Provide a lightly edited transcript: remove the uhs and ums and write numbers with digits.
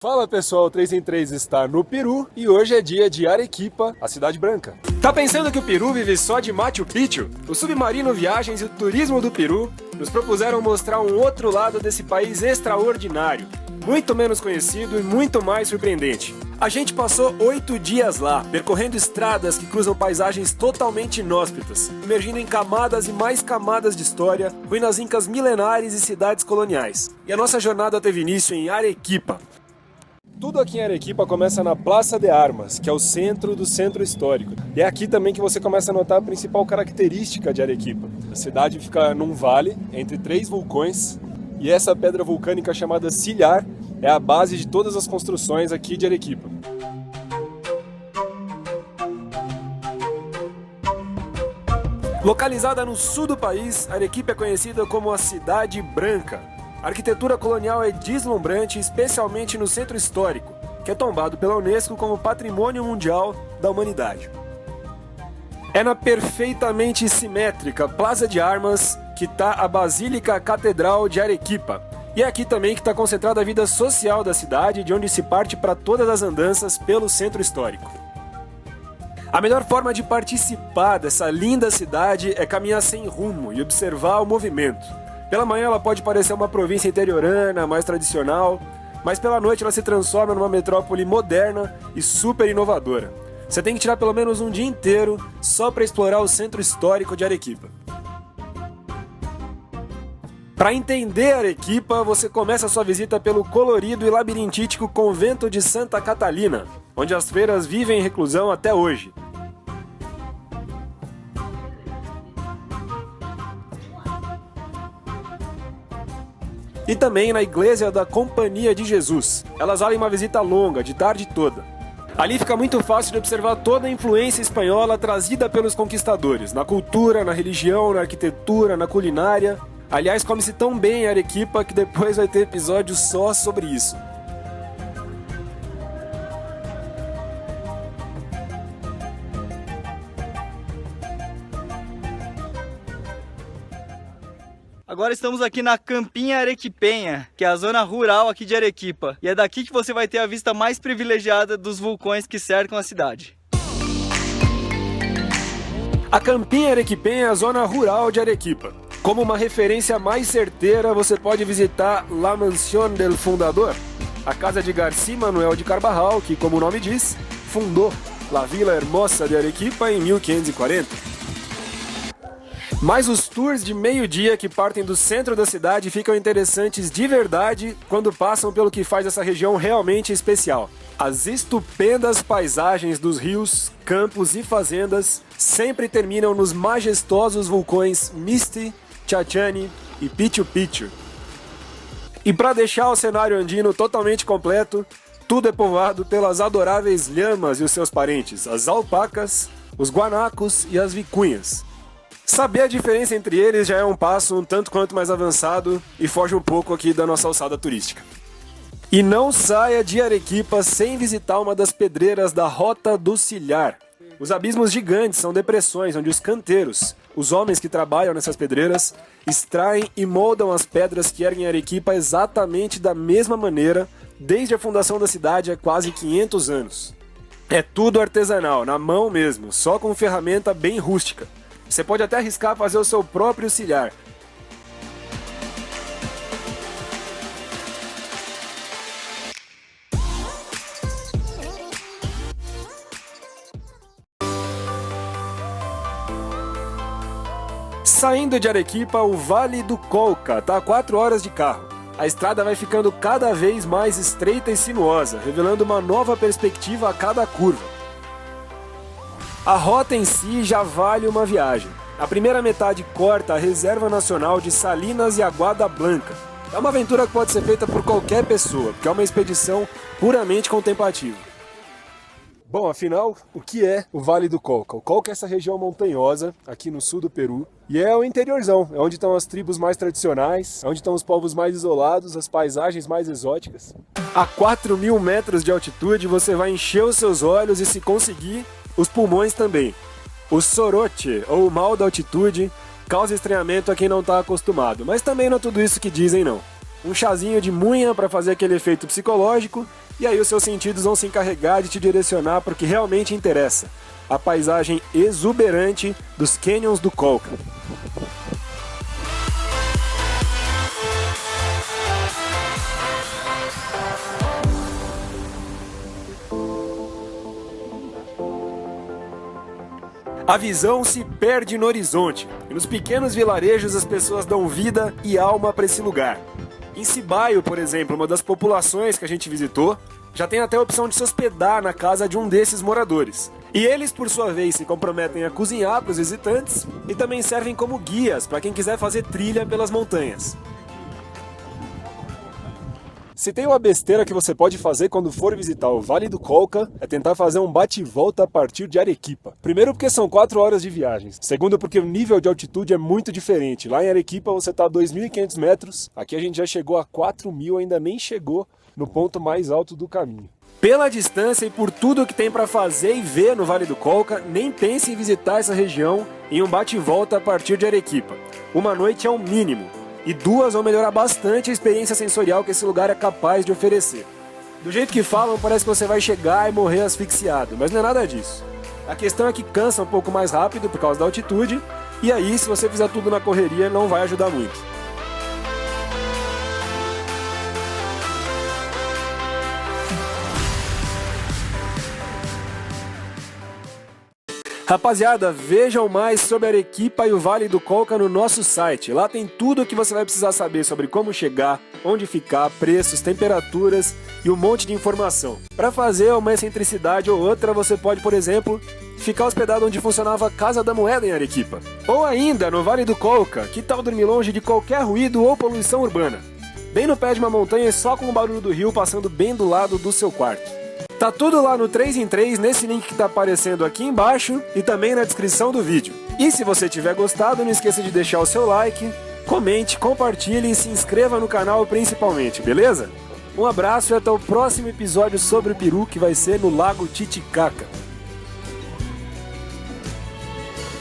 Fala pessoal, 3 em 3 está no Peru e hoje é dia de Arequipa, a cidade branca. Tá pensando que o Peru vive só de Machu Picchu? O Submarino Viagens e o Turismo do Peru nos propuseram mostrar um outro lado desse país extraordinário, muito menos conhecido e muito mais surpreendente. A gente passou 8 dias lá, percorrendo estradas que cruzam paisagens totalmente inóspitas, emergindo em camadas e mais camadas de história, ruínas incas milenares e cidades coloniais. E a nossa jornada teve início em Arequipa. Tudo aqui em Arequipa começa na Praça de Armas, que é o centro do centro histórico. E é aqui também que você começa a notar a principal característica de Arequipa. A cidade fica num vale, entre 3 vulcões, e essa pedra vulcânica chamada Sillar é a base de todas as construções aqui de Arequipa. Localizada no sul do país, Arequipa é conhecida como a Cidade Branca. A arquitetura colonial é deslumbrante, especialmente no centro histórico, que é tombado pela Unesco como Patrimônio Mundial da Humanidade. É na perfeitamente simétrica Plaza de Armas que está a Basílica Catedral de Arequipa. E é aqui também que está concentrada a vida social da cidade, de onde se parte para todas as andanças pelo centro histórico. A melhor forma de participar dessa linda cidade é caminhar sem rumo e observar o movimento. Pela manhã ela pode parecer uma província interiorana, mais tradicional, mas pela noite ela se transforma numa metrópole moderna e super inovadora. Você tem que tirar pelo menos um dia inteiro só para explorar o centro histórico de Arequipa. Para entender Arequipa, você começa a sua visita pelo colorido e labirintítico Convento de Santa Catalina, onde as freiras vivem em reclusão até hoje. E também na Igreja da Companhia de Jesus. Elas valem uma visita longa, de tarde toda. Ali fica muito fácil de observar toda a influência espanhola trazida pelos conquistadores, na cultura, na religião, na arquitetura, na culinária. Aliás, come-se tão bem em Arequipa que depois vai ter episódio só sobre isso. Agora estamos aqui na Campinha Arequipenha, que é a zona rural aqui de Arequipa. E é daqui que você vai ter a vista mais privilegiada dos vulcões que cercam a cidade. A Campinha Arequipenha é a zona rural de Arequipa. Como uma referência mais certeira, você pode visitar La Mansión del Fundador, a casa de García Manuel de Carvajal, que, como o nome diz, fundou La Vila Hermosa de Arequipa em 1540. Mas os tours de meio-dia que partem do centro da cidade ficam interessantes de verdade quando passam pelo que faz essa região realmente especial. As estupendas paisagens dos rios, campos e fazendas sempre terminam nos majestosos vulcões Misti, Chachani e Pichu Picchu. E para deixar o cenário andino totalmente completo, tudo é povoado pelas adoráveis lhamas e os seus parentes, as alpacas, os guanacos e as vicunhas. Saber a diferença entre eles já é um passo um tanto quanto mais avançado e foge um pouco aqui da nossa alçada turística. E não saia de Arequipa sem visitar uma das pedreiras da Rota do Sillar. Os abismos gigantes são depressões onde os canteiros, os homens que trabalham nessas pedreiras, extraem e moldam as pedras que erguem Arequipa exatamente da mesma maneira desde a fundação da cidade há quase 500 anos. É tudo artesanal, na mão mesmo, só com ferramenta bem rústica. Você pode até arriscar fazer o seu próprio sillar. Saindo de Arequipa, o Vale do Colca está a 4 horas de carro. A estrada vai ficando cada vez mais estreita e sinuosa, revelando uma nova perspectiva a cada curva. A rota em si já vale uma viagem. A primeira metade corta a Reserva Nacional de Salinas e Aguada Blanca. É uma aventura que pode ser feita por qualquer pessoa, porque é uma expedição puramente contemplativa. Bom, afinal, o que é o Vale do Colca? O Colca é essa região montanhosa, aqui no sul do Peru, e é o interiorzão, é onde estão as tribos mais tradicionais, é onde estão os povos mais isolados, as paisagens mais exóticas. A 4.000 metros de altitude, você vai encher os seus olhos e, se conseguir, os pulmões também. O soroche, ou mal da altitude, causa estranhamento a quem não está acostumado, mas também não é tudo isso que dizem não. um chazinho de munha para fazer aquele efeito psicológico, e aí os seus sentidos vão se encarregar de te direcionar para o que realmente interessa, a paisagem exuberante dos canyons do Colca. A visão se perde no horizonte, e nos pequenos vilarejos as pessoas dão vida e alma para esse lugar. Em Cibaio, por exemplo, uma das populações que a gente visitou, já tem até a opção de se hospedar na casa de um desses moradores. E eles, por sua vez, se comprometem a cozinhar para os visitantes e também servem como guias para quem quiser fazer trilha pelas montanhas. Se tem uma besteira que você pode fazer quando for visitar o Vale do Colca, é tentar fazer um bate-volta a partir de Arequipa. Primeiro porque são 4 horas de viagem. Segundo porque o nível de altitude é muito diferente. Lá em Arequipa você está a 2.500 metros, aqui a gente já chegou a 4.000, ainda nem chegou no ponto mais alto do caminho. Pela distância e por tudo que tem para fazer e ver no Vale do Colca, nem pense em visitar essa região em um bate-volta a partir de Arequipa. Uma noite é o mínimo. E 2 vão melhorar bastante a experiência sensorial que esse lugar é capaz de oferecer. Do jeito que falam, parece que você vai chegar e morrer asfixiado, mas não é nada disso. A questão é que cansa um pouco mais rápido por causa da altitude, e aí, se você fizer tudo na correria, não vai ajudar muito. Rapaziada, vejam mais sobre Arequipa e o Vale do Colca no nosso site. Lá tem tudo o que você vai precisar saber sobre como chegar, onde ficar, preços, temperaturas e um monte de informação. Para fazer uma excentricidade ou outra, você pode, por exemplo, ficar hospedado onde funcionava a Casa da Moeda em Arequipa. Ou ainda, no Vale do Colca, que tal dormir longe de qualquer ruído ou poluição urbana? Bem no pé de uma montanha, só com o barulho do rio passando bem do lado do seu quarto. Tá tudo lá no 3 em 3, nesse link que tá aparecendo aqui embaixo e também na descrição do vídeo. E se você tiver gostado, não esqueça de deixar o seu like, comente, compartilhe e se inscreva no canal principalmente, beleza? Um abraço e até o próximo episódio sobre o Peru, que vai ser no Lago Titicaca.